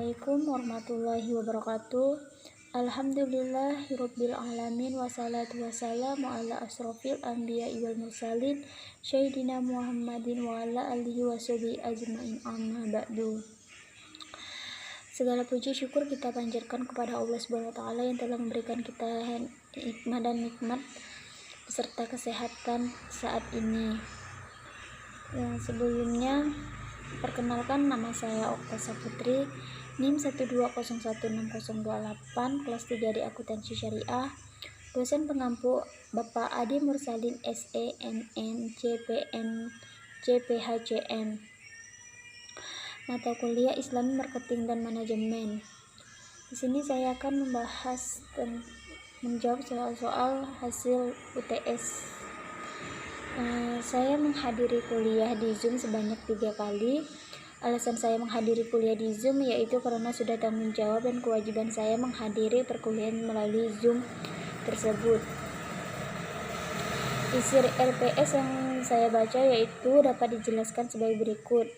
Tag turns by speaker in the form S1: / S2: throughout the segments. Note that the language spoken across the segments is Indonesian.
S1: Assalamualaikum warahmatullahi wabarakatuh. Alhamdulillahirabbil alamin wassalatu wassalamu ala asrofil anbiya'i wal mursalin sayyidina Muhammadin wa ala alihi washabihi ajmain, amma ba'du. Segala puji syukur kita panjatkan kepada Allah Subhanahu wa taala yang telah memberikan kita hikmah dan nikmat beserta kesehatan saat ini. Yang sebelumnya, perkenalkan, nama saya Okta Saputri, NIM 1201628, kelas 3 di Akuntansi Syariah. Dosen pengampu Bapak Adi Mursalin SENN CPN CPHCM. Mata kuliah Islami Marketing dan Manajemen. Di sini saya akan menjawab soal-soal hasil UTS. Saya menghadiri kuliah di Zoom sebanyak 3 kali. Alasan saya menghadiri kuliah di Zoom yaitu karena sudah tanggung jawab dan kewajiban saya menghadiri perkuliahan melalui Zoom tersebut. Isi RPS yang saya baca yaitu dapat dijelaskan sebagai berikut.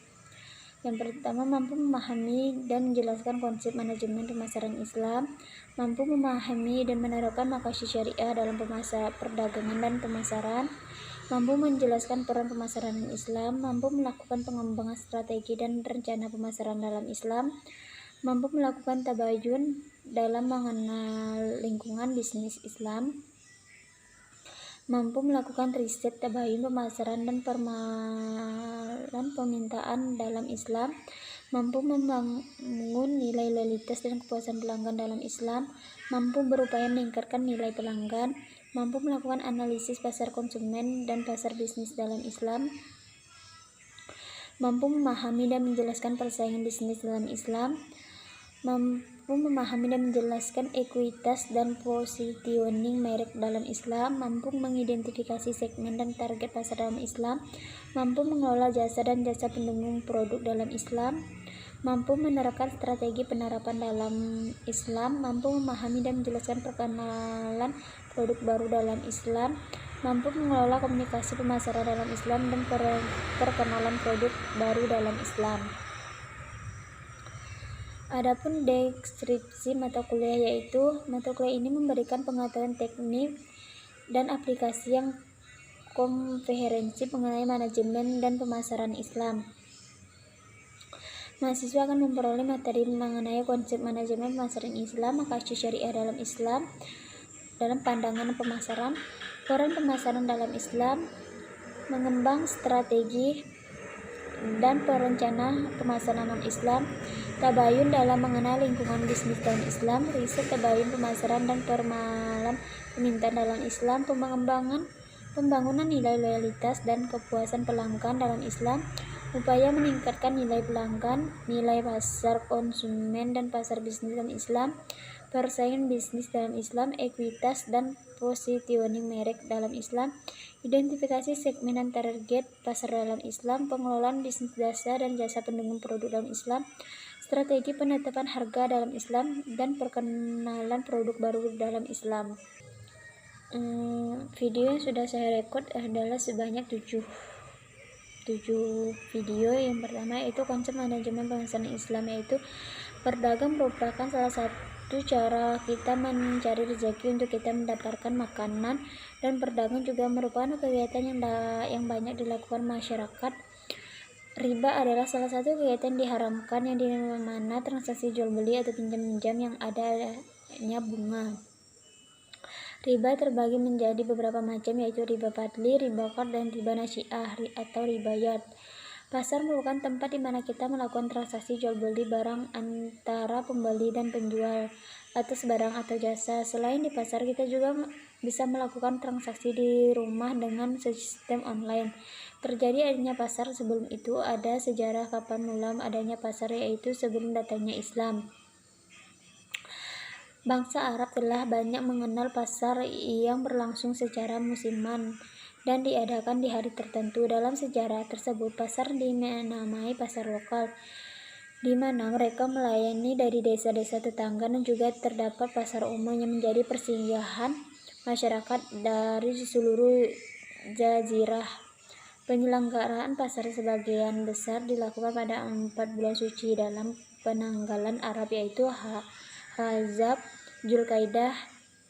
S1: Yang pertama, mampu memahami dan menjelaskan konsep manajemen pemasaran Islam, mampu memahami dan menerapkan maqasid syariah dalam perdagangan dan pemasaran, mampu menjelaskan peran pemasaran Islam, mampu melakukan pengembangan strategi dan rencana pemasaran dalam Islam, mampu melakukan tabayun dalam mengenal lingkungan bisnis Islam, mampu melakukan riset tabayun pemasaran dan permohonan permintaan dalam Islam, mampu membangun nilai loyalitas dan kepuasan pelanggan dalam Islam, mampu berupaya meningkatkan nilai pelanggan, mampu melakukan analisis pasar konsumen dan pasar bisnis dalam Islam, mampu memahami dan menjelaskan persaingan bisnis dalam Islam, mampu memahami dan menjelaskan ekuitas dan positioning merek dalam Islam, mampu mengidentifikasi segmen dan target pasar dalam Islam, mampu mengelola jasa dan jasa pendukung produk dalam Islam, mampu menerapkan strategi penerapan dalam Islam, mampu memahami dan menjelaskan perkenalan produk baru dalam Islam, mampu mengelola komunikasi pemasaran dalam Islam dan perkenalan produk baru dalam Islam. Adapun deskripsi mata kuliah yaitu mata kuliah ini memberikan pengetahuan teknik dan aplikasi yang komprehensif mengenai manajemen dan pemasaran Islam. Mahasiswa akan memperoleh materi mengenai konsep manajemen pemasaran Islam, maqasid syariah dalam Islam, dalam pandangan pemasaran, peran pemasaran dalam Islam, mengembang strategi dan perencana pemasaran dalam Islam, tabayun dalam mengenal lingkungan bisnis dalam Islam, riset tabayun pemasaran dan permohonan permintaan dalam Islam, pembangunan nilai loyalitas dan kepuasan pelanggan dalam Islam, upaya meningkatkan nilai pelanggan, nilai pasar konsumen dan pasar bisnis dalam Islam, persaingan bisnis dalam Islam, ekuitas dan positioning merek dalam Islam, identifikasi segmen dan target pasar dalam Islam, pengelolaan bisnis jasa dan jasa pendukung produk dalam Islam, strategi penetapan harga dalam Islam, dan perkenalan produk baru dalam Islam. Video yang sudah saya rekod adalah sebanyak 7 video. Yang pertama yaitu konsep manajemen pemasaran Islam, yaitu berdagang merupakan salah satu cara kita mencari rezeki untuk kita mendapatkan makanan, dan berdagang juga merupakan kegiatan yang banyak dilakukan masyarakat. Riba adalah salah satu kegiatan diharamkan yang dimana transaksi jual beli atau pinjam minjam yang adanya bunga. Riba terbagi menjadi beberapa macam, yaitu riba fadli, riba qard, dan riba nasi'ah atau ribayat. Pasar merupakan tempat di mana kita melakukan transaksi jual beli barang antara pembeli dan penjual atas barang atau jasa. Selain di pasar, kita juga bisa melakukan transaksi di rumah dengan sistem online. Terjadi adanya pasar, sebelum itu ada sejarah kapan mula adanya pasar, yaitu sebelum datangnya Islam. Bangsa Arab telah banyak mengenal pasar yang berlangsung secara musiman dan diadakan di hari tertentu. Dalam sejarah tersebut, pasar dinamai pasar lokal, di mana mereka melayani dari desa-desa tetangga, dan juga terdapat pasar umum yang menjadi persinggahan masyarakat dari seluruh jazirah. Penyelenggaraan pasar sebagian besar dilakukan pada 4 bulan suci dalam penanggalan Arab, yaitu Rajab, Zulkaidah,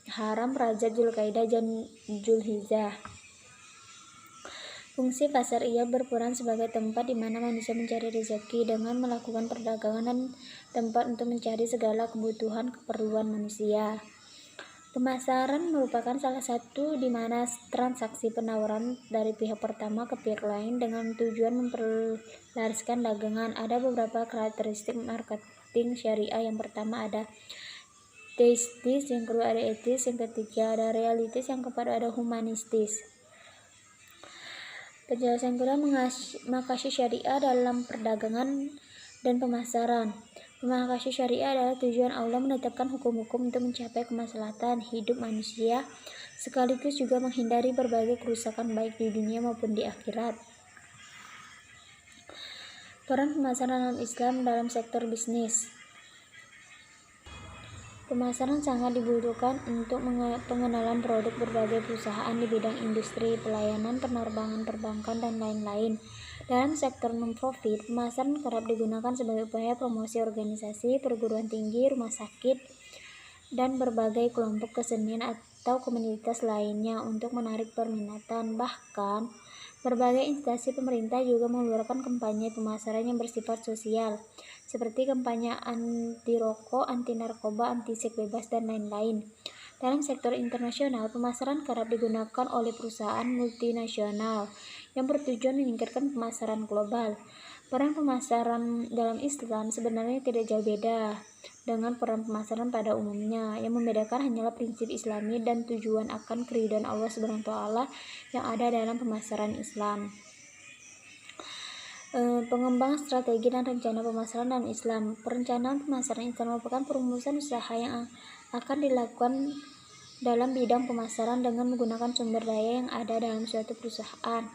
S1: Haram, Rajab, Zulkaidah, dan Zulhijjah. Fungsi pasar ia berperan sebagai tempat di mana manusia mencari rezeki dengan melakukan perdagangan dan tempat untuk mencari segala kebutuhan keperluan manusia. Pemasaran merupakan salah satu di mana transaksi penawaran dari pihak pertama ke pihak lain dengan tujuan memperlariskan dagangan. Ada beberapa karakteristik marketing syariah. Yang pertama ada teistis, yang kedua ada etis, yang ketiga ada realistis, yang keempat ada humanistis. Penjelasan kedua, makasih syariah dalam perdagangan dan pemasaran. Makasih syariah adalah tujuan Allah menetapkan hukum-hukum untuk mencapai kemaslahatan hidup manusia, sekaligus juga menghindari berbagai kerusakan baik di dunia maupun di akhirat. Peran pemasaran dalam Islam dalam sektor bisnis. Pemasaran sangat dibutuhkan untuk pengenalan produk berbagai perusahaan di bidang industri, pelayanan, penerbangan, perbankan, dan lain-lain. Dalam sektor non-profit, pemasaran kerap digunakan sebagai upaya promosi organisasi, perguruan tinggi, rumah sakit, dan berbagai kelompok kesenian atau komunitas lainnya untuk menarik permintaan. Bahkan, berbagai instansi pemerintah juga mengeluarkan kampanye pemasaran yang bersifat sosial, seperti kampanye anti rokok, anti narkoba, anti seks bebas, dan lain-lain. Dalam sektor internasional, pemasaran kerap digunakan oleh perusahaan multinasional yang bertujuan meningkatkan pemasaran global. Peran pemasaran dalam Islam sebenarnya tidak jauh beda dengan peran pemasaran pada umumnya. Yang membedakan hanyalah prinsip Islami dan tujuan akan keridhaan Allah Subhanahu wa taala yang ada dalam pemasaran Islam. Pengembangan strategi dan rencana pemasaran dalam Islam. Perencanaan pemasaran Islam merupakan perumusan usaha yang akan dilakukan dalam bidang pemasaran dengan menggunakan sumber daya yang ada dalam suatu perusahaan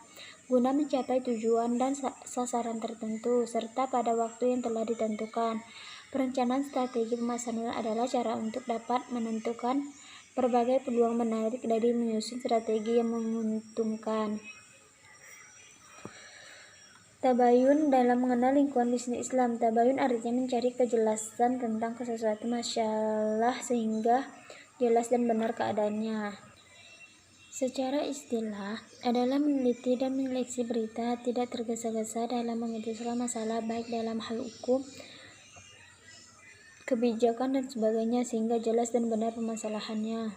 S1: guna mencapai tujuan dan sasaran tertentu serta pada waktu yang telah ditentukan. Perencanaan strategi pemasaran adalah cara untuk dapat menentukan berbagai peluang menarik dari menyusun strategi yang menguntungkan. Tabayun dalam mengenal lingkungan bisnis Islam. Tabayun artinya mencari kejelasan tentang sesuatu masalah sehingga jelas dan benar keadaannya. Secara istilah adalah meneliti dan menyeleksi berita, tidak tergesa-gesa dalam memutuskan masalah baik dalam hal hukum, kebijakan, dan sebagainya sehingga jelas dan benar permasalahannya.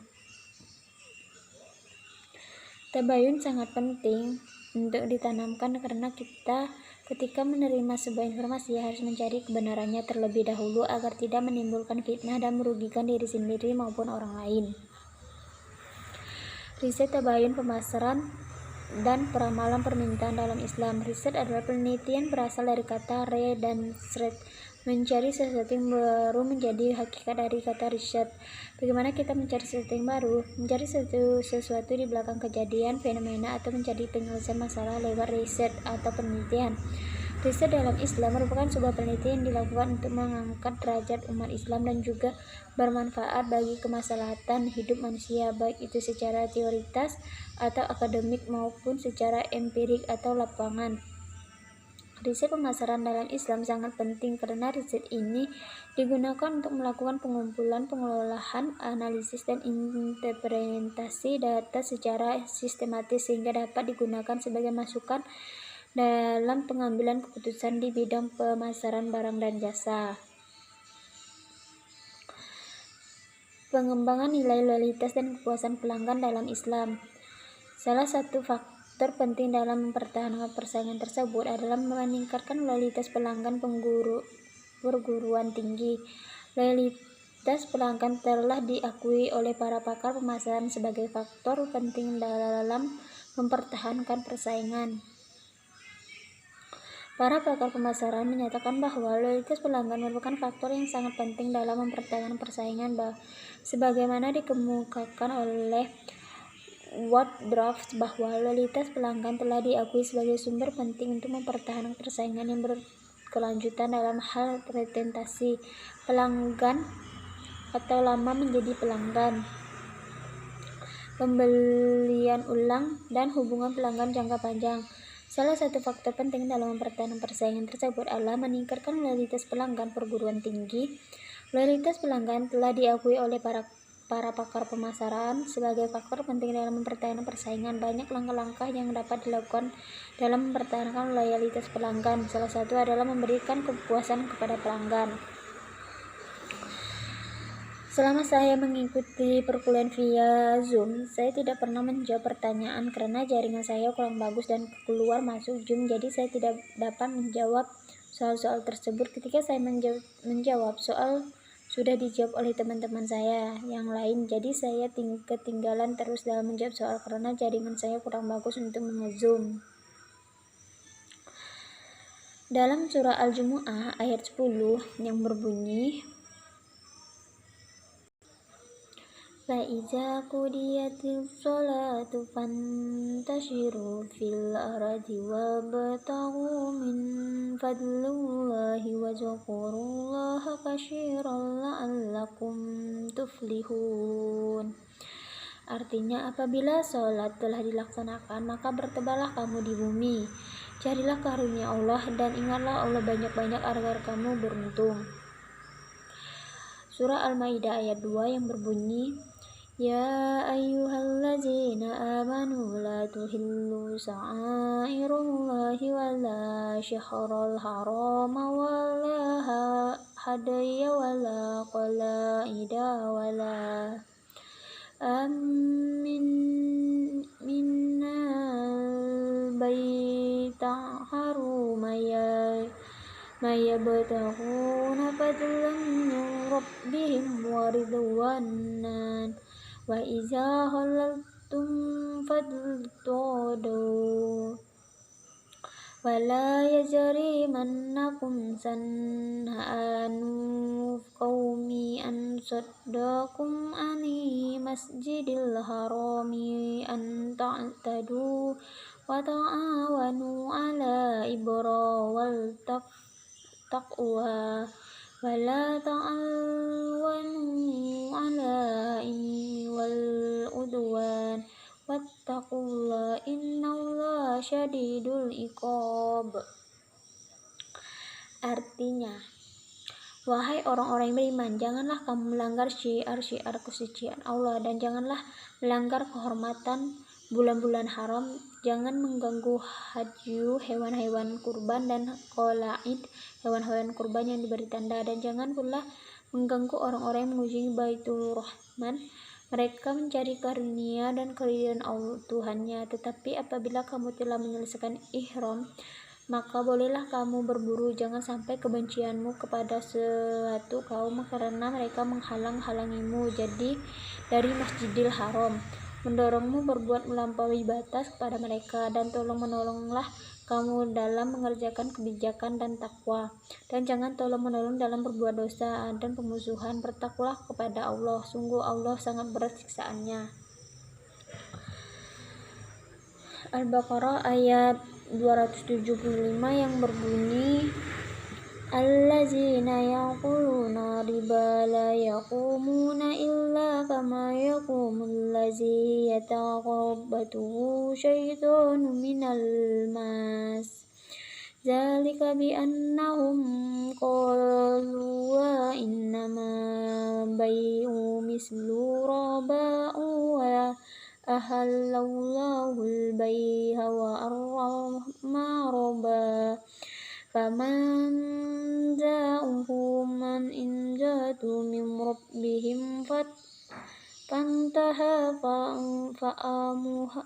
S1: Tabayun sangat penting untuk ditanamkan karena kita ketika menerima sebuah informasi harus mencari kebenarannya terlebih dahulu agar tidak menimbulkan fitnah dan merugikan diri sendiri maupun orang lain. Riset tabayun pemasaran dan peramalan permintaan dalam Islam. Riset adalah penelitian berasal dari kata re dan sret, mencari sesuatu yang baru menjadi hakikat dari kata riset. Bagaimana kita mencari sesuatu yang baru? Mencari sesuatu di belakang kejadian, fenomena, atau mencari penyelesaian masalah lewat riset atau penelitian. Riset dalam Islam merupakan sebuah penelitian yang dilakukan untuk mengangkat derajat umat Islam dan juga bermanfaat bagi kemaslahatan hidup manusia, baik itu secara teoritis atau akademik maupun secara empirik atau lapangan. Riset pemasaran dalam Islam sangat penting karena riset ini digunakan untuk melakukan pengumpulan, pengelolaan, analisis, dan interpretasi data secara sistematis sehingga dapat digunakan sebagai masukan dalam pengambilan keputusan di bidang pemasaran barang dan jasa. Pengembangan nilai loyalitas dan kepuasan pelanggan dalam Islam. Salah satu faktor penting dalam mempertahankan persaingan tersebut adalah meningkatkan loyalitas pelanggan perguruan tinggi. Loyalitas pelanggan telah diakui oleh para pakar pemasaran sebagai faktor penting dalam mempertahankan persaingan. Para pakar pemasaran menyatakan bahwa loyalitas pelanggan merupakan faktor yang sangat penting dalam mempertahankan persaingan, sebagaimana dikemukakan oleh Woodruff bahwa loyalitas pelanggan telah diakui sebagai sumber penting untuk mempertahankan persaingan yang berkelanjutan dalam hal retentasi pelanggan atau lama menjadi pelanggan, pembelian ulang, dan hubungan pelanggan jangka panjang. Salah satu faktor penting dalam mempertahankan persaingan tersebut adalah meningkatkan loyalitas pelanggan perguruan tinggi. Loyalitas pelanggan telah diakui oleh para pakar pemasaran sebagai faktor penting dalam mempertahankan persaingan. Banyak langkah-langkah yang dapat dilakukan dalam mempertahankan loyalitas pelanggan. Salah satu adalah memberikan kepuasan kepada pelanggan. Selama saya mengikuti perkuliahan via Zoom, saya tidak pernah menjawab pertanyaan karena jaringan saya kurang bagus dan keluar masuk Zoom, jadi saya tidak dapat menjawab soal-soal tersebut. Ketika saya menjawab soal, sudah dijawab oleh teman-teman saya yang lain, jadi saya ketinggalan terus dalam menjawab soal karena jaringan saya kurang bagus untuk nge-Zoom. Dalam surah Al-Jumu'ah ayat 10 yang berbunyi, فَإِذَا قُضِيَتِ الصَّلَاةُ فَانتَشِرُوا فِي الْأَرْضِ وَابْتَغُوا مِنْ فَضْلِ اللَّهِ وَاذْكُرُوا اللَّهَ كَثِيرًا لَعَلَّكُمْ تُفْلِحُونَ. Artinya, apabila sholat telah dilaksanakan, maka bertebalah kamu di bumi, carilah karunia Allah, dan ingatlah Allah banyak-banyak agar kamu beruntung. Surah Al-Maidah ayat 2 yang berbunyi, Ya ayyuhallazina amanu la tuhillu sa'airullahi wa la syahrul harama wa la hadaya wa la qalaida wa la minnal baita harumaya mayabtaghuna fadlan min rabbihim wa ridwanan wa iza halaltum fadtadu wa la yajrimannakum san'anu qaumi an saddakum ani masjidil harami an ta'tadu wa ta'awanu ala ibra wal taqwa wa la ta'awanu ala wal udwan wattaqullaha innallaha syadidul iqab. Artinya, wahai orang-orang yang beriman, janganlah kamu melanggar syiar-syiar kesucian Allah, dan janganlah melanggar kehormatan bulan-bulan haram. Jangan mengganggu hadyu hewan-hewan kurban dan qalaid hewan-hewan kurban yang diberi tanda, dan jangan pula mengganggu orang-orang yang mengunjungi Baitul Rahman. Mereka mencari karunia dan keridhaan Allah Tuhannya. Tetapi apabila kamu telah menyelesaikan ihram, maka bolehlah kamu berburu. Jangan sampai kebencianmu kepada suatu kaum karena mereka menghalang-halangimu jadi dari Masjidil Haram, mendorongmu berbuat melampaui batas kepada mereka, dan tolong-menolonglah kamu dalam mengerjakan kebijakan dan takwa, dan jangan tolong-menolong dalam berbuat dosa dan pemusuhan. Bertakwalah kepada Allah, sungguh Allah sangat berat siksaannya. Al-Baqarah ayat 275 yang berbunyi, Allazina yaquluna riba la yaqumuna illa kama yaqumul ladzi yataqabbatuhu syaitanu minal mas. Zalika bi annahum qalu wa innama bai'u mislu raba'u wa ahallallahu al-bai'a wa arrama riba. Faman ja'ahu man injatu min rabbihim fantaha fa'amuhu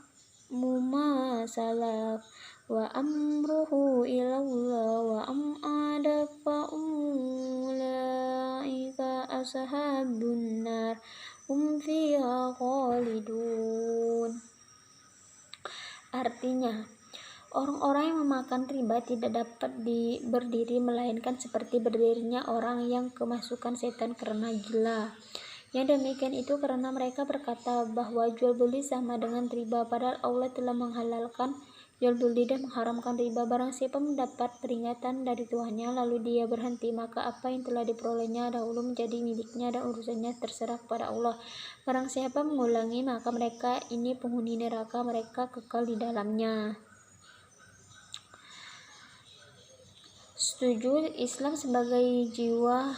S1: ma salaf wa amruhu ilallah wa am'ada fa'ulaika ashabun nar hum fiha khalidun. Artinya, orang-orang yang memakan riba tidak dapat berdiri melainkan seperti berdirinya orang yang kemasukan setan karena gila. Yang demikian itu karena mereka berkata bahwa jual beli sama dengan riba, padahal Allah telah menghalalkan jual beli dan mengharamkan riba. Barang siapa mendapat peringatan dari Tuhannya lalu dia berhenti, maka apa yang telah diperolehnya dahulu menjadi miliknya dan urusannya terserah kepada Allah. Barang siapa mengulangi, maka mereka ini penghuni neraka, mereka kekal di dalamnya. Setuju Islam sebagai jiwa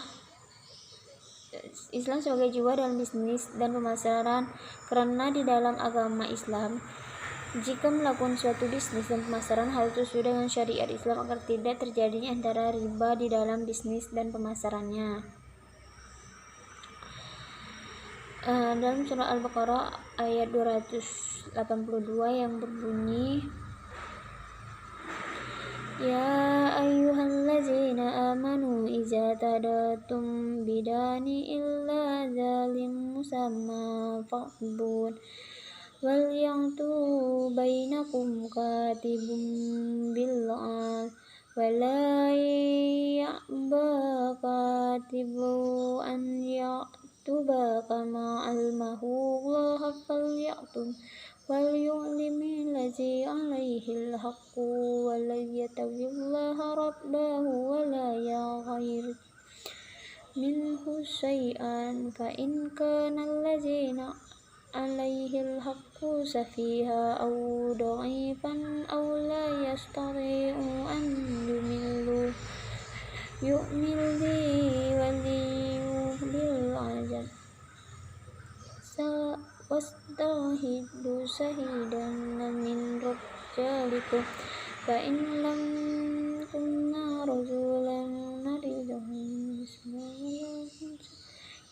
S1: dalam bisnis dan pemasaran, karena di dalam agama Islam, jika melakukan suatu bisnis dan pemasaran harus sesuai dengan syariat Islam agar tidak terjadinya antara riba di dalam bisnis dan pemasarannya. Dalam surah Al-Baqarah ayat 282 yang berbunyi, Ya ayyuhallazina amanu iza tadatum bidani illa zalim musamma fa'bun wal yangtu bainakum katibun bil'al wala ya'ba katibu an ya'tuba kama almahu Allah falya'tum wal yu'limi lazi alaihil haqqu wal yatawillaha rabbahu wala yaghayr minhu syai'an fa in kana allazina alaihil haqqu safiha aw dha'ifan aw la yastati'u an yu'mil bi waliyuhlil ajab wastahidu sahidan min rijalikum fa in lam kunna rajulan naridahu bismillahirrahmanirrahim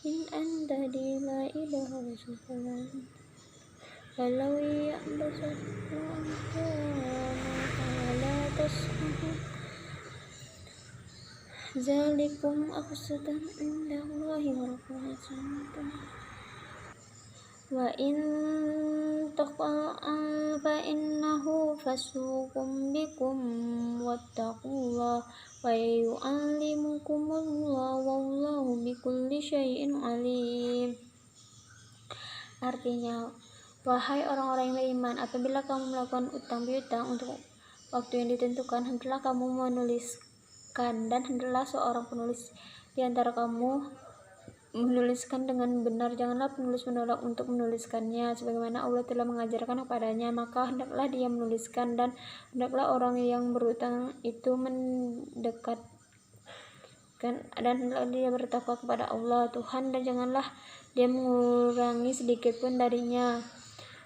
S1: in anta la ilaha illallah walau ya'basat la tasmahu zalikum aqsatan indallahi wa rahmatullahi wa in taqa'a fa innahu fasuqum bikum wattaqullah wa yu'allimukumullah wallahu bikulli syai'in alim. Artinya, wahai orang-orang yang beriman, apabila kamu melakukan utang piutang untuk waktu yang ditentukan, hendaklah kamu menuliskan, dan hendaklah seorang penulis di antara kamu menuliskan dengan benar. Janganlah penulis menolak untuk menuliskannya sebagaimana Allah telah mengajarkan kepadanya, maka hendaklah dia menuliskan, dan hendaklah orang yang berutang itu mendekatkan, dan hendaklah dia bertakwa kepada Allah Tuhan, dan janganlah dia mengurangi sedikit pun darinya.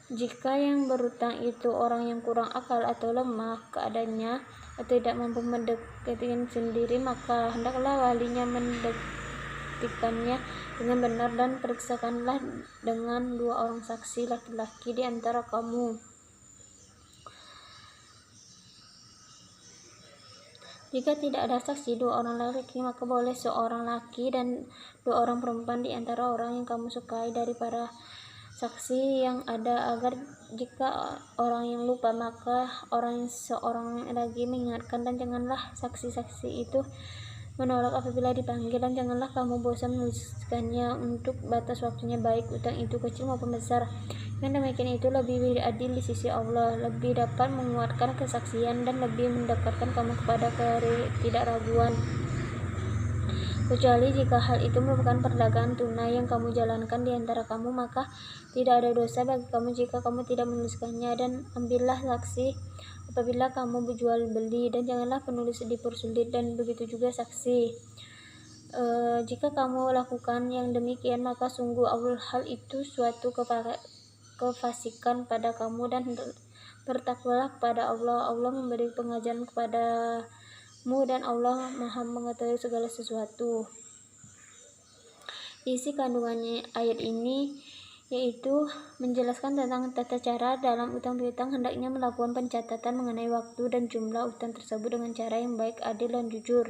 S1: Jika yang berutang itu orang yang kurang akal atau lemah keadaannya atau tidak mampu mendekatinya sendiri, maka hendaklah walinya mendekatikannya dengan benar, dan periksakanlah dengan 2 orang saksi laki-laki di antara kamu. Jika tidak ada saksi 2 orang laki, maka boleh seorang laki dan 2 orang perempuan di antara orang yang kamu sukai dari para saksi yang ada, agar jika orang yang lupa maka seorang lagi mengingatkan, dan janganlah saksi-saksi itu menolak apabila dipanggil, dan janganlah kamu bosan menuliskannya untuk batas waktunya, baik utang itu kecil maupun besar. Yang demikian itu lebih adil di sisi Allah, lebih dapat menguatkan kesaksian, dan lebih mendekatkan kamu kepada ketidakraguan. Kecuali jika hal itu merupakan perdagangan tunai yang kamu jalankan di antara kamu, maka tidak ada dosa bagi kamu jika kamu tidak menuliskannya. Dan ambillah saksi apabila kamu berjual beli, dan janganlah penulis dipersulit, dan begitu juga saksi. Jika kamu lakukan yang demikian, maka sungguh hal itu suatu kefasikan pada kamu, dan bertakwalah kepada Allah. Allah memberi pengajaran kepadamu, dan Allah Maha mengetahui segala sesuatu. Isi kandungannya ayat ini yaitu menjelaskan tentang tata cara dalam utang piutang. Hendaknya melakukan pencatatan mengenai waktu dan jumlah utang tersebut dengan cara yang baik, adil, dan jujur.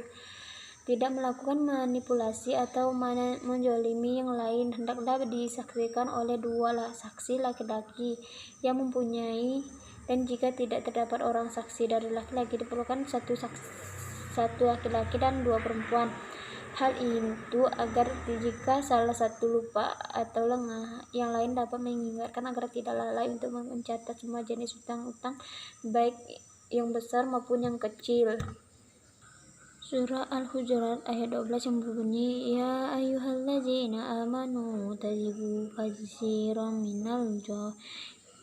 S1: Tidak melakukan manipulasi atau menzalimi yang lain. Hendaklah disaksikan oleh 2 saksi laki-laki yang mempunyai, dan jika tidak terdapat orang saksi dari laki-laki, diperlukan satu laki-laki dan 2 perempuan. Hal itu agar jika salah satu lupa atau lengah, yang lain dapat mengingatkan agar tidak lalai untuk mencatat semua jenis utang-utang, baik yang besar maupun yang kecil. Surah Al-Hujurat ayat 12 yang berbunyi, Ya ayyuhallazina amanu tajibu katsiran minal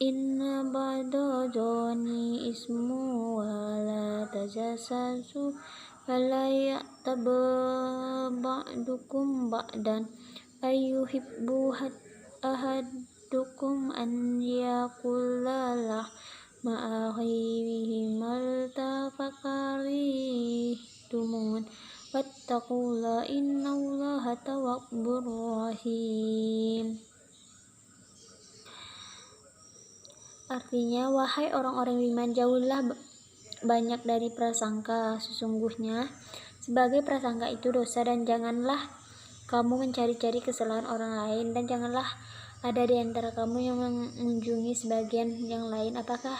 S1: inna ba'da dhani ismu wa la tajassasu fala ya'tab ba'dukum ba'dan ayyuhibbu ahadukum an yakula ma'a akhihi maltafakarihtumun wattaqullaha innallaha tawwabur rahim. Artinya, wahai orang-orang beriman, jauhlah banyak dari prasangka. Sesungguhnya sebagai prasangka itu dosa, dan janganlah kamu mencari-cari kesalahan orang lain, dan janganlah ada di antara kamu yang mengunjungi sebagian yang lain. Apakah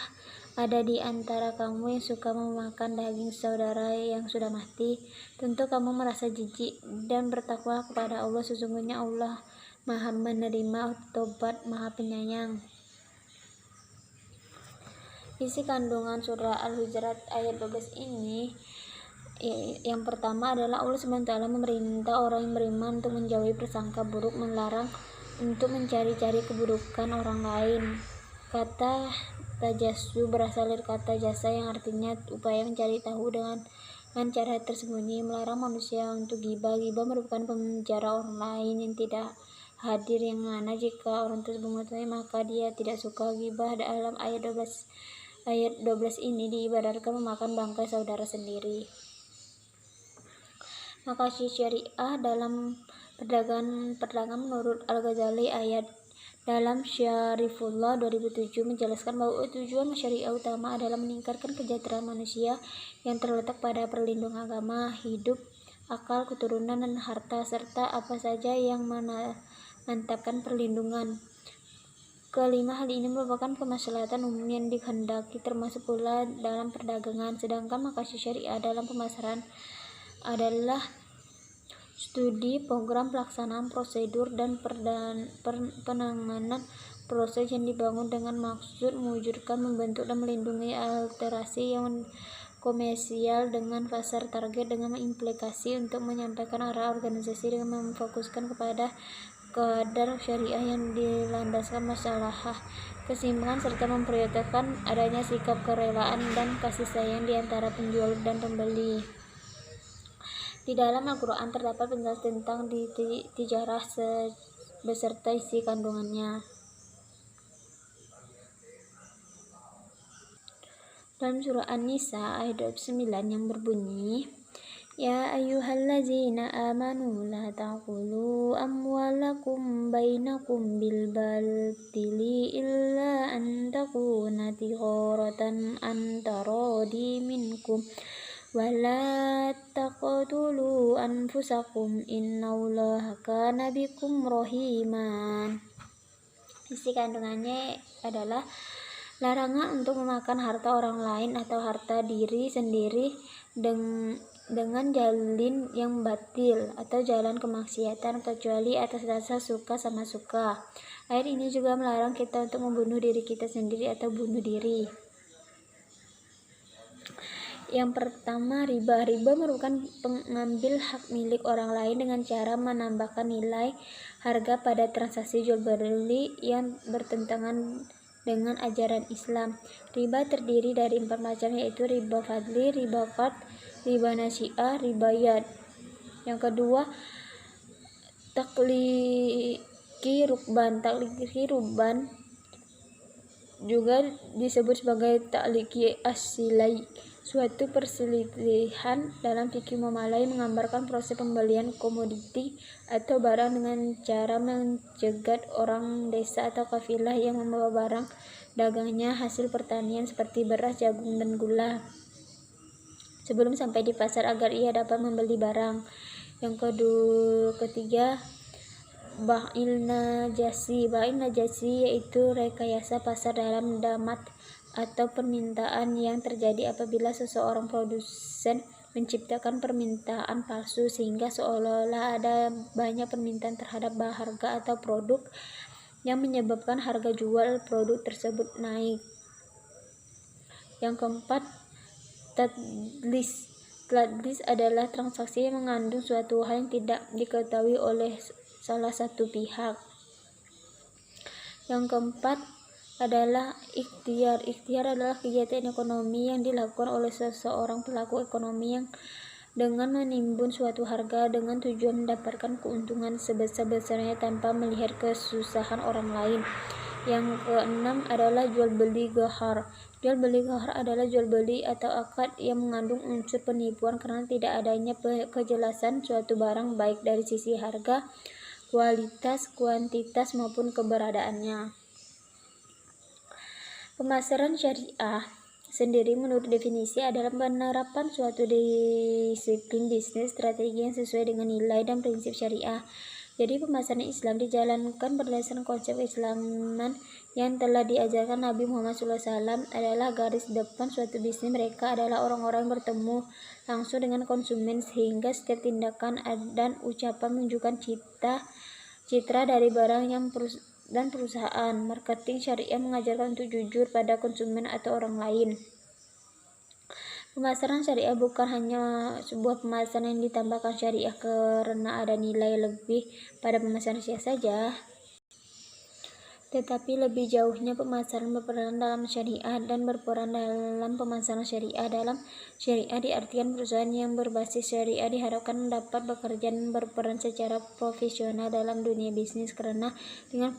S1: ada di antara kamu yang suka memakan daging saudara yang sudah mati? Tentu kamu merasa jijik, dan bertakwa kepada Allah. Sesungguhnya Allah Maha menerima tobat, Maha penyayang. Isi kandungan surah Al-Hujurat ayat 12 ini, yang pertama adalah Allah SWT memerintah orang yang beriman untuk menjauhi prasangka buruk, melarang untuk mencari-cari keburukan orang lain. Kata tajassu berasal dari kata jasa yang artinya upaya mencari tahu dengan cara tersembunyi, melarang manusia untuk ghibah. Ghibah merupakan pembicara orang lain yang tidak hadir, yang mana jika orang tersebut mengetahui maka dia tidak suka. Ghibah dalam ayat 12 ini diibaratkan memakan bangkai saudara sendiri. Makasih syariah dalam perdagangan menurut Al-Ghazali ayat dalam Syarifullah 2007 menjelaskan bahwa tujuan syariah utama adalah meningkatkan kesejahteraan manusia yang terletak pada perlindungan agama, hidup, akal, keturunan, dan harta, serta apa saja yang memantapkan perlindungan. Kelima, hal ini merupakan kemaslahatan umum yang dikehendaki, termasuk pula dalam perdagangan. Sedangkan makasih syariah dalam pemasaran adalah studi, program, pelaksanaan, prosedur, dan penanganan proses yang dibangun dengan maksud mewujudkan, membentuk, dan melindungi alterasi yang komersial dengan pasar target, dengan implikasi untuk menyampaikan arah organisasi dengan memfokuskan kepada kadar syariah yang dilandaskan masalah keseimbangan, serta memprioritaskan adanya sikap kerelaan dan kasih sayang di antara penjual dan pembeli. Di dalam Al-Quran terdapat penjelasan tentang tijarah beserta isi kandungannya. Dalam surah An-Nisa ayat 29 yang berbunyi, Ya ayyuhallazina amanu la ta'kulu amwalakum bainakum bil batili illa an takuna tijaratan an taradi minkum wa la taqtulu anfusakum innallaha kana bikum rahiman. Isi kandungannya adalah larangan untuk memakan harta orang lain atau harta diri sendiri dengan jalin yang batil atau jalan kemaksiatan, kecuali atas dasar suka sama suka. Ayat ini juga melarang kita untuk membunuh diri kita sendiri atau bunuh diri. Yang pertama, riba. Riba merupakan pengambil hak milik orang lain dengan cara menambahkan nilai harga pada transaksi jual beli yang bertentangan dengan ajaran Islam. Riba terdiri dari 4 macam, yaitu riba fadli, riba qard, riba nasi'ah, riba yad. Yang kedua, takliki rukban. Takliki rukban juga disebut sebagai takliki asilai, suatu perselisihan dalam fikih Muamalah menggambarkan proses pembelian komoditi atau barang dengan cara mencegat orang desa atau kafilah yang membawa barang dagangnya hasil pertanian seperti beras, jagung, dan gula sebelum sampai di pasar agar ia dapat membeli barang. Yang ketiga, ba'il najasi. Ba'il najasi yaitu rekayasa pasar dalam damat atau permintaan yang terjadi apabila seseorang produsen menciptakan permintaan palsu sehingga seolah-olah ada banyak permintaan terhadap harga atau produk yang menyebabkan harga jual produk tersebut naik. Yang keempat, tadlis. Tadlis adalah transaksi yang mengandung suatu hal yang tidak diketahui oleh salah satu pihak. Yang keempat adalah ikhtiar. Ikhtiar adalah kegiatan ekonomi yang dilakukan oleh seseorang pelaku ekonomi yang dengan menimbun suatu harga dengan tujuan mendapatkan keuntungan sebesar-besarnya tanpa melihat kesusahan orang lain. Yang keenam adalah jual beli ghar. Jual beli ghar adalah jual beli atau akad yang mengandung unsur penipuan karena tidak adanya kejelasan suatu barang baik dari sisi harga, kualitas, kuantitas maupun keberadaannya. Pemasaran syariah sendiri menurut definisi adalah penerapan suatu disiplin bisnis strategi yang sesuai dengan nilai dan prinsip syariah. Jadi pemasaran Islam dijalankan berdasarkan konsep Islaman yang telah diajarkan Nabi Muhammad SAW adalah garis depan suatu bisnis. Mereka adalah orang-orang yang bertemu langsung dengan konsumen sehingga setiap tindakan dan ucapan menunjukkan citra dari barang dan perusahaan. Marketing syariah mengajarkan untuk jujur pada konsumen atau orang lain. Pemasaran syariah bukan hanya sebuah pemasaran yang ditambahkan syariah karena ada nilai lebih pada pemasaran syariah saja, tetapi lebih jauhnya pemasaran berperan dalam syariah dan berperan dalam pemasaran syariah. Dalam syariah diartikan perusahaan yang berbasis syariah diharapkan dapat bekerja dan berperan secara profesional dalam dunia bisnis karena dengan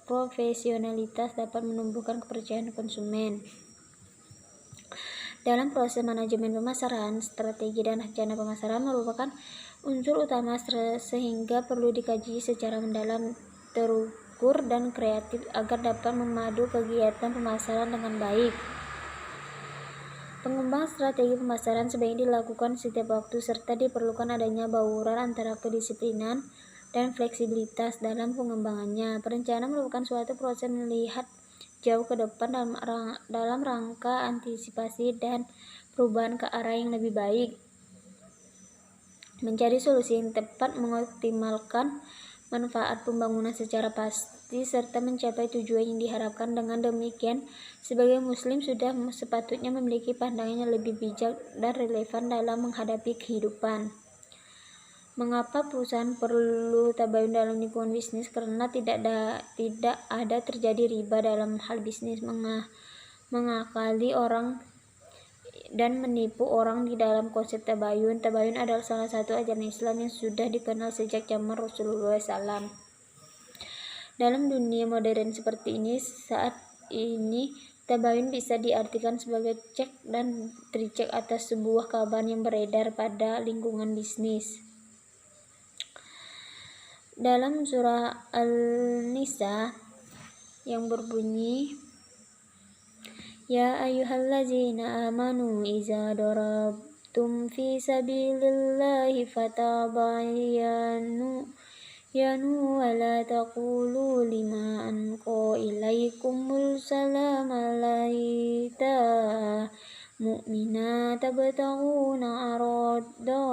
S1: profesionalitas dapat menumbuhkan kepercayaan konsumen. Dalam proses manajemen pemasaran, strategi dan rencana pemasaran merupakan unsur utama sehingga perlu dikaji secara mendalam, terukur, dan kreatif agar dapat memadu kegiatan pemasaran dengan baik. Pengembangan strategi pemasaran sebaiknya dilakukan setiap waktu serta diperlukan adanya bauran antara kedisiplinan dan fleksibilitas dalam pengembangannya. Perencanaan merupakan suatu proses melihat jauh ke depan dalam rangka antisipasi dan perubahan ke arah yang lebih baik, mencari solusi yang tepat, mengoptimalkan manfaat pembangunan secara pasti, serta mencapai tujuan yang diharapkan. Dengan demikian, sebagai muslim sudah sepatutnya memiliki pandangan yang lebih bijak dan relevan dalam menghadapi kehidupan. Mengapa perusahaan perlu tabayun dalam lingkungan bisnis? Karena tidak ada terjadi riba dalam hal bisnis, mengakali orang dan menipu orang di dalam konsep tabayun. Tabayun adalah salah satu ajaran Islam yang sudah dikenal sejak zaman Rasulullah SAW. Dalam dunia modern seperti ini, saat ini tabayun bisa diartikan sebagai cek dan tricek atas sebuah kabar yang beredar pada lingkungan bisnis. Dalam surah An-Nisa yang berbunyi, Ya ayyuhallazina amanu iza darabtum fi sabilillahi fatabayyanu wa la taqulu liman alqa ilaikumul salama laita mu'mina tabtaguna aradda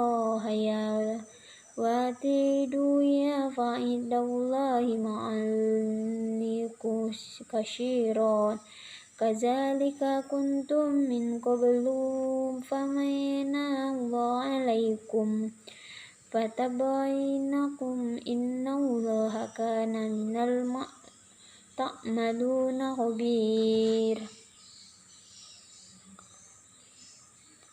S1: watidu ya fa'idallahi ma'alniku kashiron kazalika kuntum min qablu famanna Allah alaikum fatabainakum innallaha kana minal ta'maluna khabir.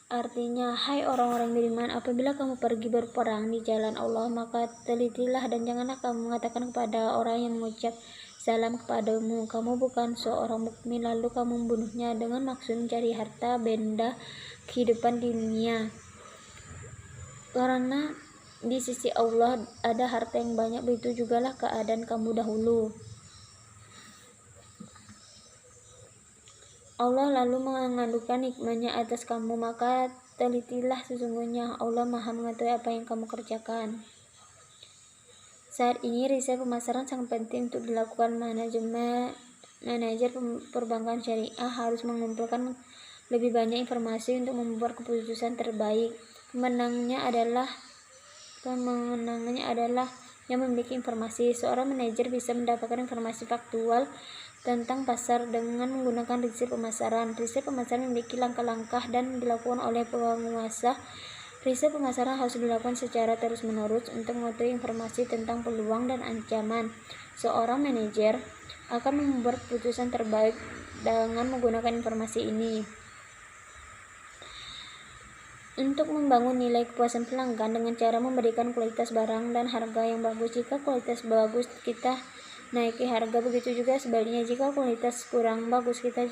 S1: Artinya, hai orang-orang beriman, apabila kamu pergi berperang di jalan Allah, maka telitilah dan janganlah kamu mengatakan kepada orang yang mengucap salam kepadamu, kamu bukan seorang mukmin, lalu kamu membunuhnya dengan maksud mencari harta benda kehidupan di dunia. Karena di sisi Allah ada harta yang banyak, begitu jugalah keadaan kamu dahulu. Allah lalu mengandungkan nikmatnya atas kamu, maka telitilah, sesungguhnya Allah Maha mengetahui apa yang kamu kerjakan. Saat ini riset pemasaran sangat penting untuk dilakukan. Manajer perbankan syariah harus mengumpulkan lebih banyak informasi untuk membuat keputusan terbaik. Pemenangnya adalah yang memiliki informasi. Seorang manajer bisa mendapatkan informasi faktual tentang pasar dengan menggunakan riset pemasaran. Riset pemasaran memiliki langkah-langkah dan dilakukan oleh penguasa. Riset pemasaran harus dilakukan secara terus-menerus untuk mengetahui informasi tentang peluang dan ancaman. Seorang manajer akan membuat keputusan terbaik dengan menggunakan informasi ini. untuk membangun nilai kepuasan pelanggan dengan cara memberikan kualitas barang dan harga yang bagus. Jika kualitas bagus, kita naiki harga. Begitu juga sebaliknya, jika kualitas kurang bagus, kita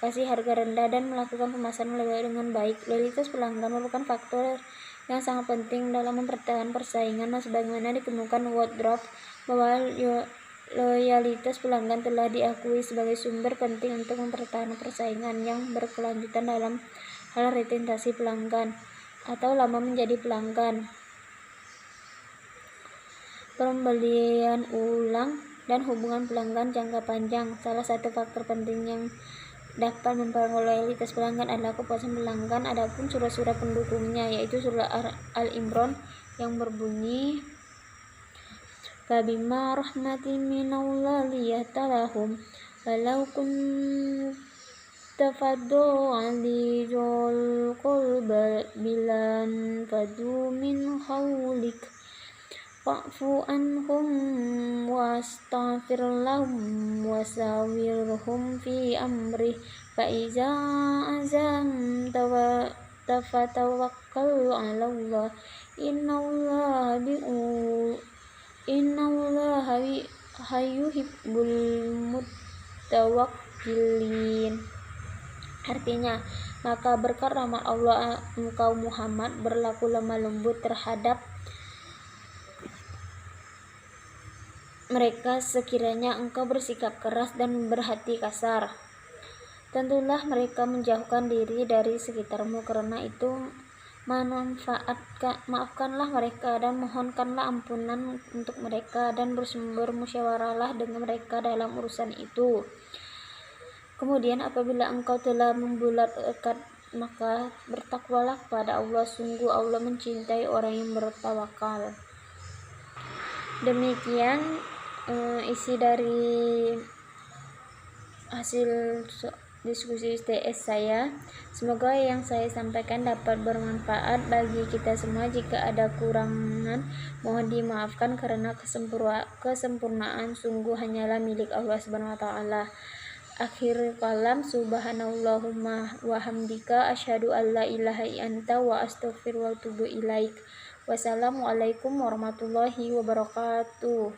S1: kasih harga rendah dan melakukan pemasaran dengan baik. Loyalitas pelanggan merupakan faktor yang sangat penting dalam mempertahankan persaingan. Sebagaimana ditemukan Wardrop bahwa loyalitas pelanggan telah diakui sebagai sumber penting untuk mempertahankan persaingan yang berkelanjutan dalam hal retensi pelanggan atau lama menjadi pelanggan, pembelian ulang, dan hubungan pelanggan jangka panjang. Salah satu faktor penting yang dapat mempengaruhi loyalitas pelanggan adalah kepuasan pelanggan. Adapun surah-surah pendukungnya yaitu surah Al-Imran yang berbunyi Fabima rahmatin minallahi yatalahum walau tafaddu alijul qulba bilan fadu min hawlik fa'fu anhum wastaghfir lahum wasawirhum fi amri fa'iza azamta fatawakkalu 'ala Allah innallaha yuhibbul mutawakkilin. Artinya, maka berkat rahmat Allah engkau Muhammad berlaku lemah lembut terhadap mereka sekiranya engkau bersikap keras dan berhati kasar. Tentulah mereka menjauhkan diri dari sekitarmu, karena itu maafkanlah mereka dan mohonkanlah ampunan untuk mereka dan bermusyawarahlah dengan mereka dalam urusan itu. Kemudian apabila engkau telah membulat tekad, maka bertakwalah kepada Allah. Sungguh Allah mencintai orang yang bertawakal. Demikian isi dari hasil diskusi TS saya. Semoga yang saya sampaikan dapat bermanfaat bagi kita semua. Jika ada kurangan, mohon dimaafkan karena kesempurnaan sungguh hanyalah milik Allah Subhanahu wa taala. Akhir kalam, subhanallahumma wa hamdika asyhadu an la ilaha illa anta wa astaghfiruka wa atubu ilaik. Wassalamualaikum warahmatullahi wabarakatuh.